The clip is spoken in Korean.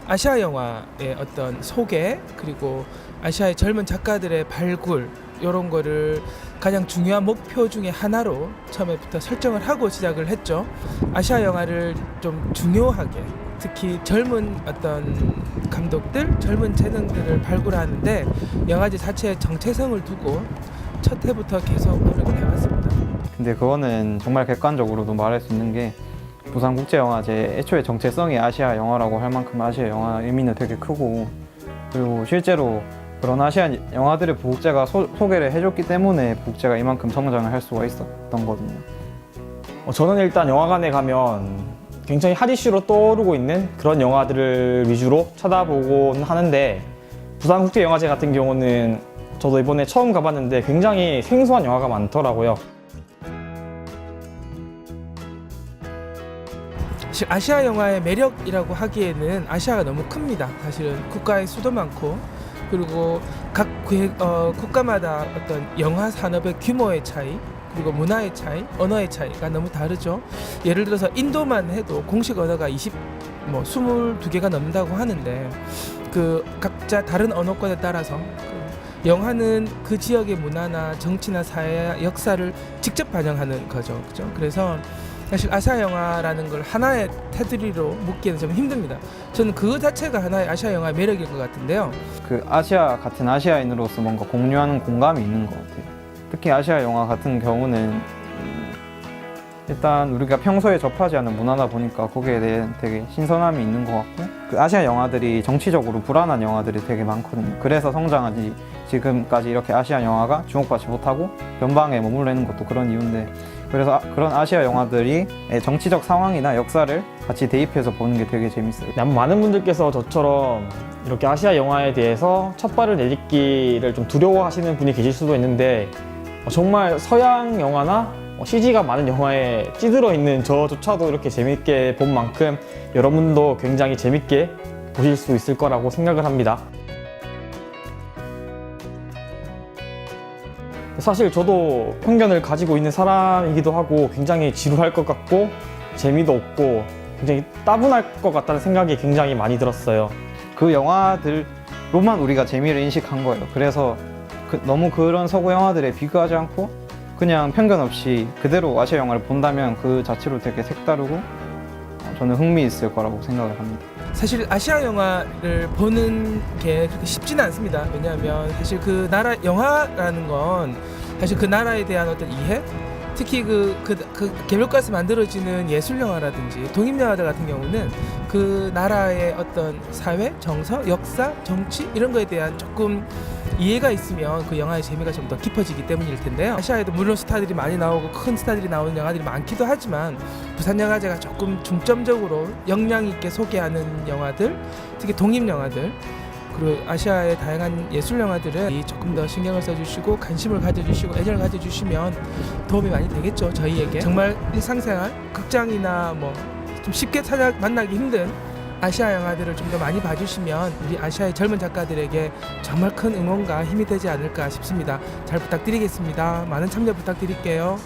아시아 영화의 어떤 소개, 그리고 아시아의 젊은 작가들의 발굴, 이런 거를 가장 중요한 목표 중에 하나로 처음에부터 설정을 하고 시작을 했죠. 아시아 영화를 좀 중요하게, 특히 젊은 어떤 감독들, 젊은 재능들을 발굴하는데 영화제 자체의 정체성을 두고 첫 해부터 계속 노력을 해왔습니다. 근데 그거는 정말 객관적으로도 말할 수 있는 게 부산국제영화제 애초에 정체성이 아시아 영화라고 할 만큼 아시아 영화 의미는 되게 크고, 그리고 실제로 그런 아시안 영화들의 부국제가 소개를 해줬기 때문에 부국제가 이만큼 성장을 할 수가 있었던 거거든요. 저는 일단 영화관에 가면 굉장히 핫 이슈로 떠오르고 있는 그런 영화들을 위주로 찾아보곤 하는데, 부산국제영화제 같은 경우는 저도 이번에 처음 가봤는데 굉장히 생소한 영화가 많더라고요. 사실 아시아 영화의 매력이라고 하기에는 아시아가 너무 큽니다. 사실은 국가의 수도 많고, 그리고 각 국가마다 어떤 영화 산업의 규모의 차이, 그리고 문화의 차이, 언어의 차이가 너무 다르죠. 예를 들어서 인도만 해도 공식 언어가 22개가 넘는다고 하는데, 그 각자 다른 언어권에 따라서 영화는 그 지역의 문화나 정치나 사회, 역사를 직접 반영하는 거죠. 그죠? 그래서 사실 아시아 영화라는 걸 하나의 테두리로 묶기에는 좀 힘듭니다. 저는 그 자체가 하나의 아시아 영화의 매력일 것 같은데요. 그 아시아 같은 아시아인으로서 뭔가 공유하는 공감이 있는 것 같아요. 특히 아시아 영화 같은 경우는 일단 우리가 평소에 접하지 않은 문화다 보니까 거기에 대해 되게 신선함이 있는 것 같고, 그 아시아 영화들이 정치적으로 불안한 영화들이 되게 많거든요. 그래서 성장하지 지금까지 이렇게 아시아 영화가 주목받지 못하고 변방에 머물러 있는 것도 그런 이유인데, 그래서 그런 아시아 영화들이 정치적 상황이나 역사를 같이 대입해서 보는 게 되게 재밌어요. 아마 많은 분들께서 저처럼 이렇게 아시아 영화에 대해서 첫 발을 내딛기를 좀 두려워하시는 분이 계실 수도 있는데, 정말 서양 영화나 CG가 많은 영화에 찌들어 있는 저조차도 이렇게 재밌게 본 만큼 여러분도 굉장히 재밌게 보실 수 있을 거라고 생각을 합니다. 사실 저도 편견을 가지고 있는 사람이기도 하고 굉장히 지루할 것 같고 재미도 없고 굉장히 따분할 것 같다는 생각이 굉장히 많이 들었어요. 그 영화들로만 우리가 재미를 인식한 거예요. 그래서 너무 그런 서구 영화들에 비교하지 않고 그냥 편견 없이 그대로 아시아 영화를 본다면 그 자체로 되게 색다르고 저는 흥미있을 거라고 생각을 합니다. 사실 아시아 영화를 보는 게 그렇게 쉽지는 않습니다. 왜냐하면 사실 그 나라 영화라는 건 사실 그 나라에 대한 어떤 이해, 특히 그 개별가에서 만들어지는 예술 영화라든지 독립 영화들 같은 경우는 그 나라의 어떤 사회, 정서, 역사, 정치 이런 거에 대한 조금 이해가 있으면 그 영화의 재미가 좀 더 깊어지기 때문일 텐데요. 아시아에도 물론 스타들이 많이 나오고 큰 스타들이 나오는 영화들이 많기도 하지만 부산영화제가 조금 중점적으로 역량 있게 소개하는 영화들, 특히 독립 영화들, 그리고 아시아의 다양한 예술 영화들은 조금 더 신경을 써주시고 관심을 가져주시고 애정을 가져주시면 도움이 많이 되겠죠. 저희에게 정말 일상생활, 극장이나 좀 쉽게 만나기 힘든 아시아 영화들을 좀 더 많이 봐주시면 우리 아시아의 젊은 작가들에게 정말 큰 응원과 힘이 되지 않을까 싶습니다. 잘 부탁드리겠습니다. 많은 참여 부탁드릴게요.